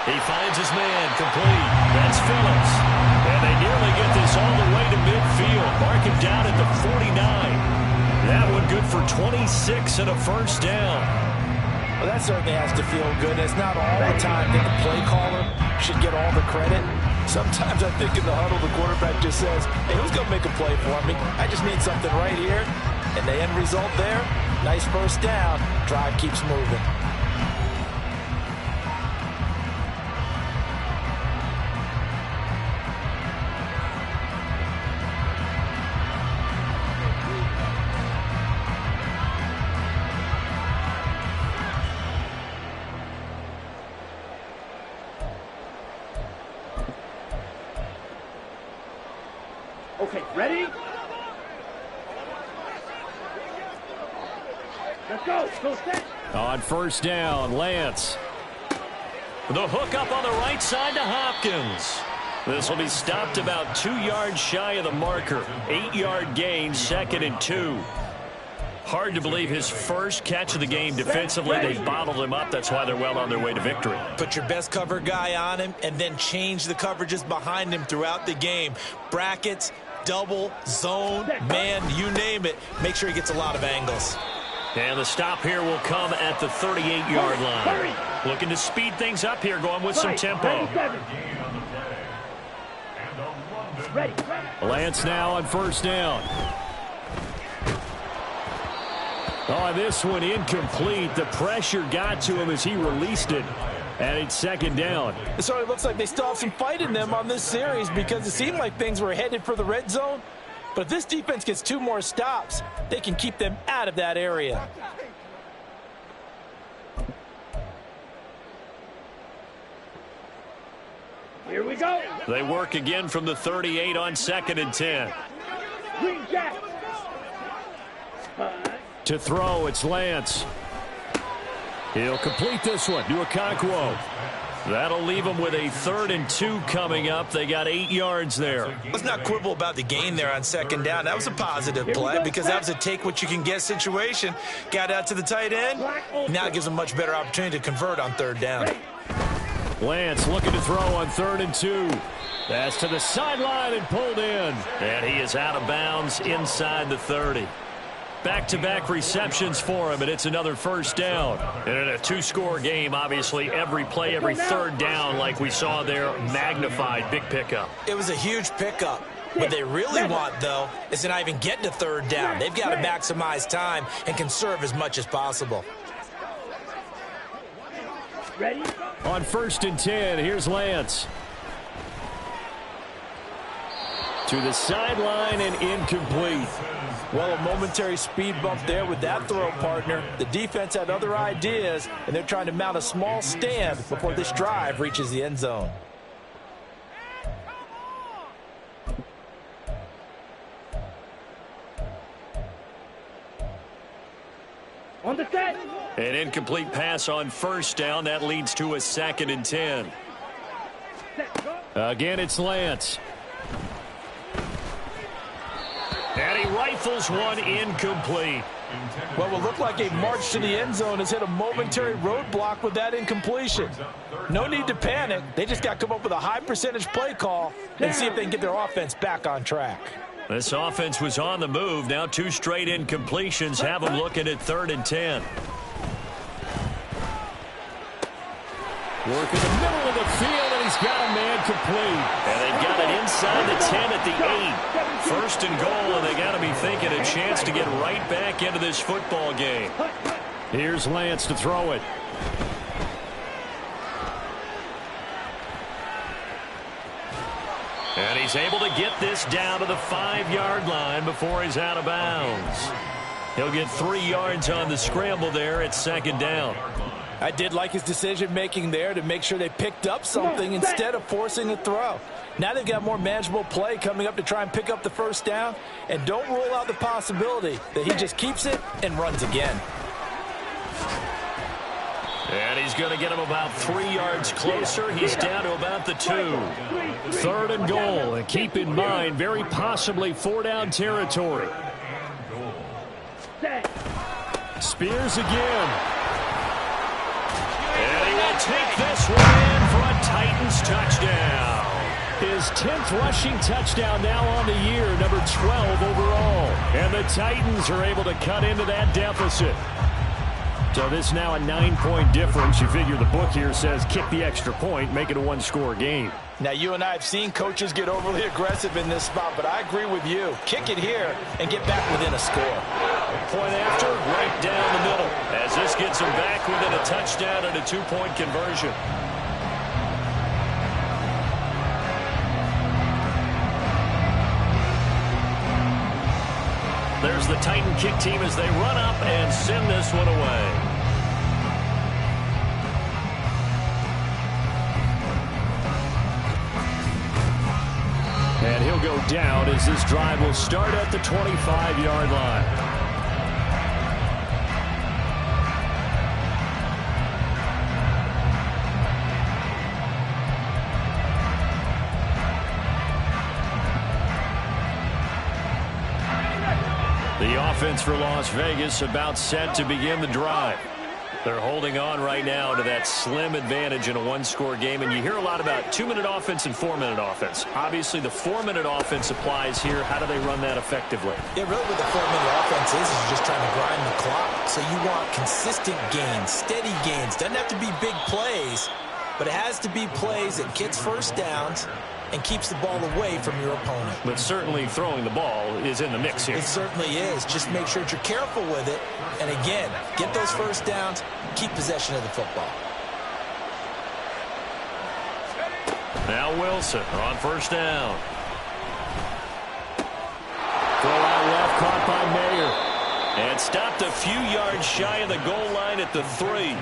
He finds his man, complete. That's Phillips. And they nearly get this all the way to midfield. Mark him down at the 49. That one good for 26 and a first down. Well, that certainly has to feel good. It's not all the time that the play caller should get all the credit. Sometimes I think in the huddle, the quarterback just says, hey, who's going to make a play for me? I just need something right here. And the end result there, nice first down. Drive keeps moving. Okay, ready? Let's go. Go set. On first down, Lance. The hook up on the right side to Hopkins. This will be stopped about 2 yards shy of the marker. 8-yard gain, 2nd and 2. Hard to believe his first catch of the game defensively. They bottled him up. That's why they're well on their way to victory. Put your best cover guy on him and then change the coverages behind him throughout the game. Brackets, double, zone, man, you name it. Make sure he gets a lot of angles. And the stop here will come at the 38-yard line. Looking to speed things up here, going with some tempo. Ready. Lance now on first down. Oh, this one incomplete. The pressure got to him as he released it. And it's 2nd down. It certainly looks like they still have some fight in them on this series because it seemed like things were headed for the red zone. But if this defense gets 2 more stops, they can keep them out of that area. Here we go. They work again from the 38 on 2nd and 10. Green jack. To throw, it's Lance. He'll complete this one to Okonkwo. That'll leave them with a 3rd and 2 coming up. They got 8 yards there. Let's not quibble about the gain there on 2nd down. That was a positive play because that was a take-what-you-can-get situation. Got out to the tight end. Now it gives them a much better opportunity to convert on 3rd down. Lance looking to throw on 3rd and 2. That's to the sideline and pulled in. And he is out of bounds inside the 30. Back-to-back receptions for him, and it's another first down. And in a 2-score game, obviously, every play, every 3rd down, like we saw there, magnified. Big pickup. It was a huge pickup. What they really want, though, is to not even get to 3rd down. They've got to maximize time and conserve as much as possible. Ready? On 1st and 10, here's Lance. To the sideline and incomplete. Well, a momentary speed bump there with that throw, partner. The defense had other ideas, and they're trying to mount a small stand before this drive reaches the end zone. On the set. An incomplete pass on first down. That leads to a 2nd and 10. Again, it's Lance. And he rifles one incomplete. Well, it will look like a march to the end zone has hit a momentary roadblock with that incompletion. No need to panic. They just got to come up with a high percentage play call and see if they can get their offense back on track. This offense was on the move. Now 2 straight incompletions have them looking at 3rd and 10. Work in the middle of the field, and he's got a man complete. And they've got it inside the 10 at the 8. First and goal, and they got to be thinking a chance to get right back into this football game. Here's Lance to throw it. And he's able to get this down to the 5-yard line before he's out of bounds. He'll get 3 yards on the scramble there at second down. I did like his decision-making there to make sure they picked up something instead of forcing a throw. Now they've got more manageable play coming up to try and pick up the first down. And don't rule out the possibility that he just keeps it and runs again. And he's going to get him about 3 yards closer. He's down to about the 2. 3rd and goal. And keep in mind, very possibly 4-down territory. Spears again. And he will take this one in for a Titans touchdown. His 10th rushing touchdown now on the year, number 12 overall. And the Titans are able to cut into that deficit. So this is now a 9-point difference. You figure the book here says kick the extra point, make it a 1-score game. Now, you and I have seen coaches get overly aggressive in this spot, but I agree with you. Kick it here and get back within a score. Point after, right down the middle, as this gets him back within a touchdown and a 2-point conversion. There's the Titan kick team as they run up and send this one away. And he'll go down as this drive will start at the 25-yard line. The offense for Las Vegas about set to begin the drive. They're holding on right now to that slim advantage in a 1-score game. And you hear a lot about 2-minute offense and 4-minute offense. Obviously, the 4-minute offense applies here. How do they run that effectively? Yeah, really what the 4-minute offense is just trying to grind the clock. So you want consistent gains, steady gains. Doesn't have to be big plays, but it has to be plays that gets first downs and keeps the ball away from your opponent. But certainly throwing the ball is in the mix here. It certainly is. Just make sure that you're careful with it. And again, get those first downs, keep possession of the football. Now Wilson on first down. Throw out left, caught by Mayer. And stopped a few yards shy of the goal line at the 3.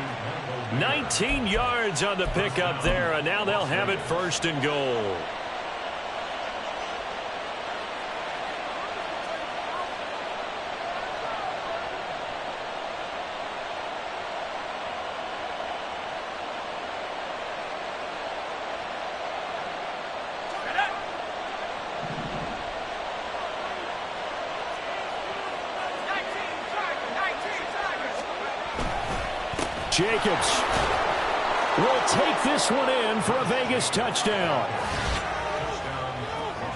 19 yards on the pickup there, and now they'll have it 1st and goal. Jacobs will take this one in for a Vegas touchdown.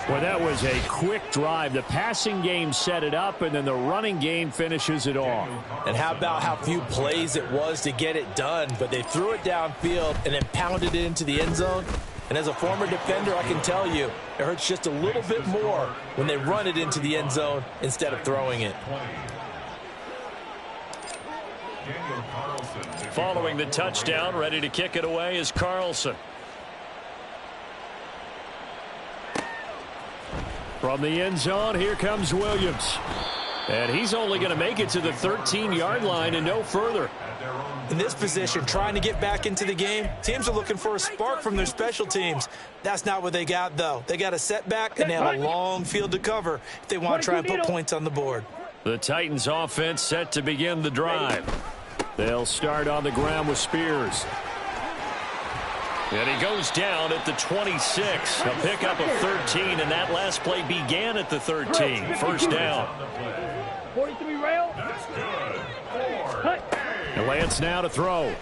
Well, that was a quick drive. The passing game set it up, and then the running game finishes it off. And how about how few plays it was to get it done, but they threw it downfield and then pounded it into the end zone. And as a former defender, I can tell you, it hurts just a little bit more when they run it into the end zone instead of throwing it. Following the touchdown, ready to kick it away is Carlson. From the end zone, here comes Williams. And he's only going to make it to the 13-yard line and no further. In this position, trying to get back into the game, teams are looking for a spark from their special teams. That's not what they got, though. They got a setback, and they have a long field to cover if they want to try and put points on the board. The Titans offense set to begin the drive. They'll start on the ground with Spears. And he goes down at the 26. A pickup of 13, and that last play began at the 13. 1st down. 43 rail. And Lance now to throw.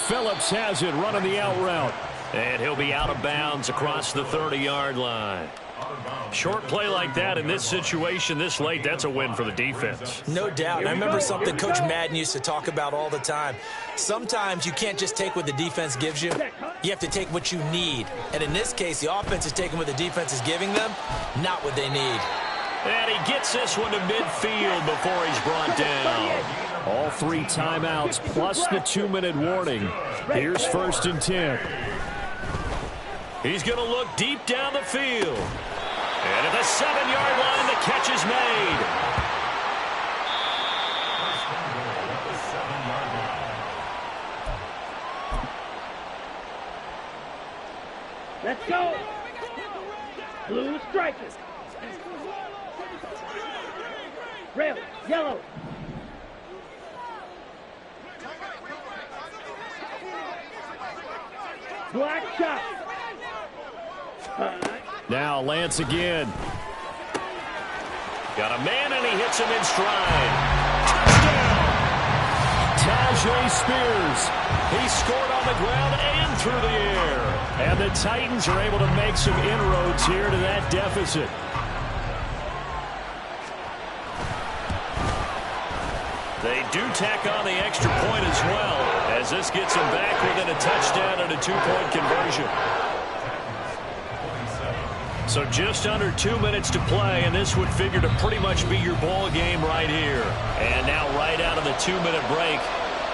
Phillips has it running the out route. And he'll be out of bounds across the 30-yard line. Short play like that in this situation this late, that's a win for the defense. No doubt. I remember something Coach Madden used to talk about all the time. Sometimes you can't just take what the defense gives you. You have to take what you need. And in this case, the offense is taking what the defense is giving them, not what they need. And he gets this one to midfield before he's brought down. All 3 timeouts plus the 2-minute warning. Here's 1st and 10. He's going to look deep down the field. And at the 7-yard line, the catch is made. Let's go. Blue strikers. Red, yellow. Black shot. Now Lance again. Got a man and he hits him in stride. Touchdown! Tajay Spears. He scored on the ground and through the air. And the Titans are able to make some inroads here to that deficit. They do tack on the extra point as well, as this gets them back within a touchdown and a 2-point conversion. So just under 2 minutes to play, and this would figure to pretty much be your ball game right here. And now right out of the 2-minute break,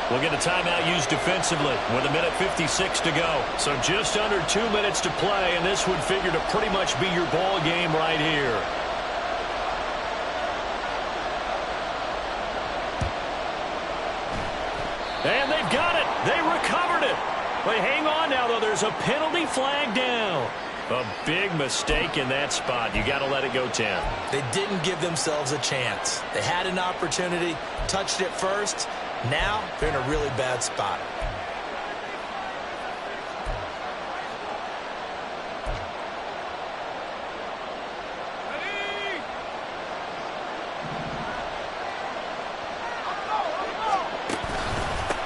we'll get a timeout used defensively with 1:56 to go. So just under 2 minutes to play, and this would figure to pretty much be your ball game right here. And they've got it. They recovered it. But hang on now, though. There's a penalty flag down. A big mistake in that spot. You got to let it go 10. They didn't give themselves a chance. They had an opportunity, touched it first. Now they're in a really bad spot.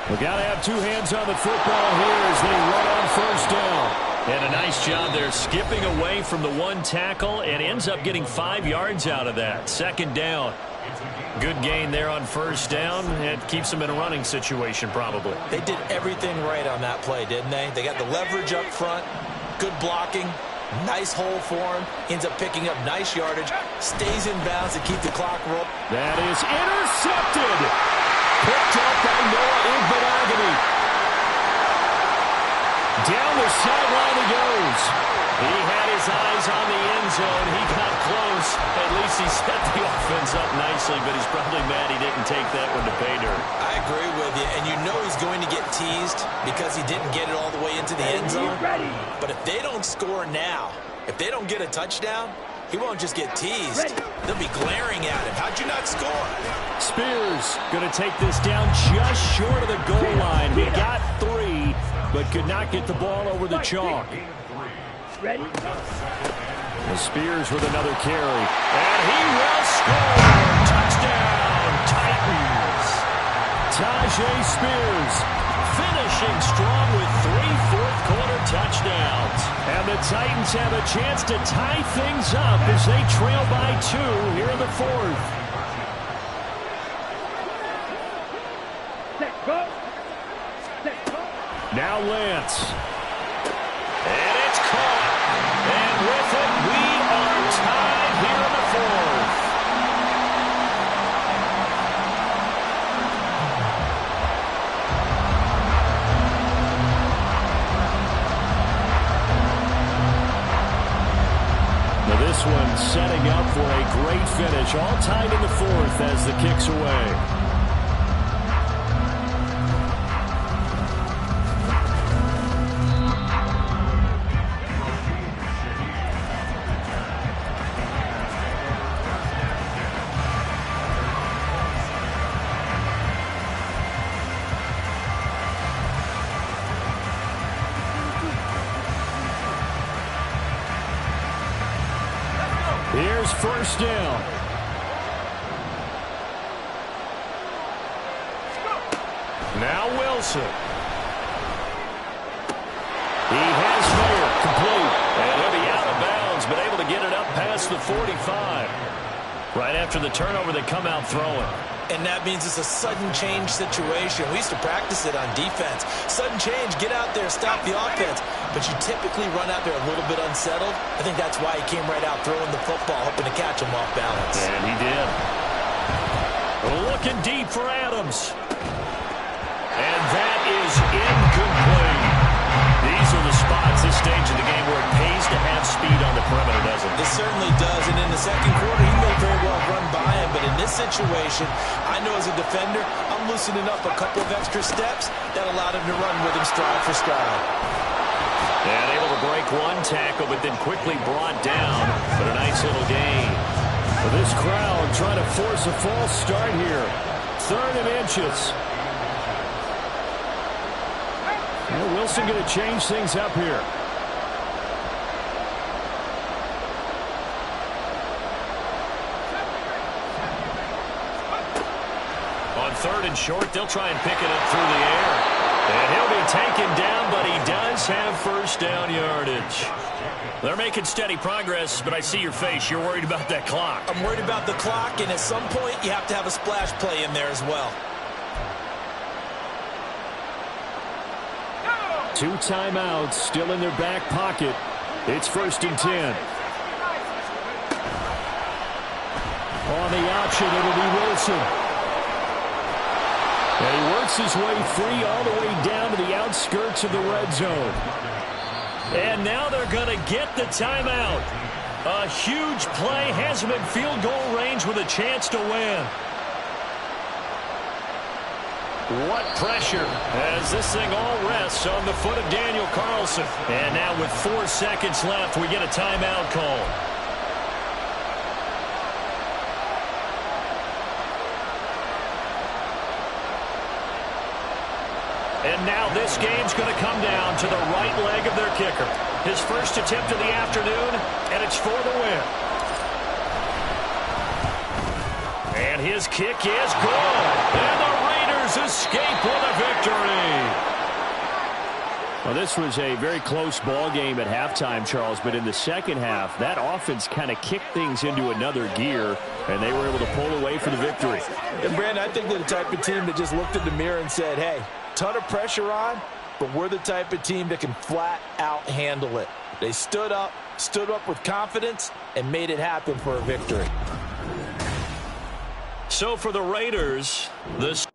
We got to have 2 hands on the football here as they run on 1st down. And a nice job there skipping away from the 1 tackle and ends up getting 5 yards out of that. 2nd down. Good gain there on 1st down. It keeps them in a running situation probably. They did everything right on that play, didn't they? They got the leverage up front, good blocking, nice hole for him, ends up picking up nice yardage, stays in bounds to keep the clock rolling. That is intercepted. Picked up by Noah Igbenogany. Down the sideline he goes. He had his eyes on the end zone. He got close. At least he set the offense up nicely, but he's probably mad he didn't take that one to pay dirt. I agree with you, and you know he's going to get teased because he didn't get it all the way into the end zone. But if they don't score now, if they don't get a touchdown, he won't just get teased. They'll be glaring at him. How'd you not score? Spears going to take this down just short of the goal line. He got 3, but could not get the ball over the chalk. Ready? And Spears with another carry. And he will score. Touchdown, Titans. Tajay Spears finishing strong with 3 fourth-quarter touchdowns. And the Titans have a chance to tie things up as they trail by 2 here in the 4th. Set, go. Set, go. Now Lance. And it's caught. And with it, we are tied here in the 4th. Now this one setting up for a great finish. All tied in the 4th as the kick's away. Here's 1st down. Now Wilson. He has the 45. Right after the turnover, they come out throwing. And that means it's a sudden change situation. We used to practice it on defense. Sudden change, get out there, stop the offense. But you typically run out there a little bit unsettled. I think that's why he came right out throwing the football, hoping to catch him off balance. And he did. Looking deep for Adams. And that is incomplete. These are the spots, this stage of the game, where it pays to have speed on the perimeter, doesn't it? It certainly does. And in the second quarter, he may very well run by him. But in this situation, I know as a defender, I'm loosening up a couple of extra steps that allowed him to run with him stride for stride. And able to break one tackle, but then quickly brought down. But a nice little gain. Well, this crowd trying to force a false start here. 3rd and inches. Well, Wilson going to change things up here. On 3rd and short, they'll try and pick it up through the air. And he'll be taken down, but he does have first down yardage. They're making steady progress, but I see your face. You're worried about that clock. I'm worried about the clock, and at some point, you have to have a splash play in there as well. 2 timeouts still in their back pocket. It's 1st and 10. On the option, it'll be Wilson. And he works his way free all the way down to the outskirts of the red zone. And now they're going to get the timeout. A huge play, has him in field goal range with a chance to win. What pressure as this thing all rests on the foot of Daniel Carlson. And now with 4 seconds left, we get a timeout call. And now this game's going to come down to the right leg of their kicker. His first attempt of the afternoon, and it's for the win. And his kick is good. And the Raiders escape with a victory. Well, this was a very close ball game at halftime, Charles, but in the second half, that offense kind of kicked things into another gear, and they were able to pull away for the victory. And, Brandon, I think they're the type of team that just looked in the mirror and said, hey, ton of pressure on, but we're the type of team that can flat out handle it. They stood up with confidence, and made it happen for a victory. So for the Raiders, this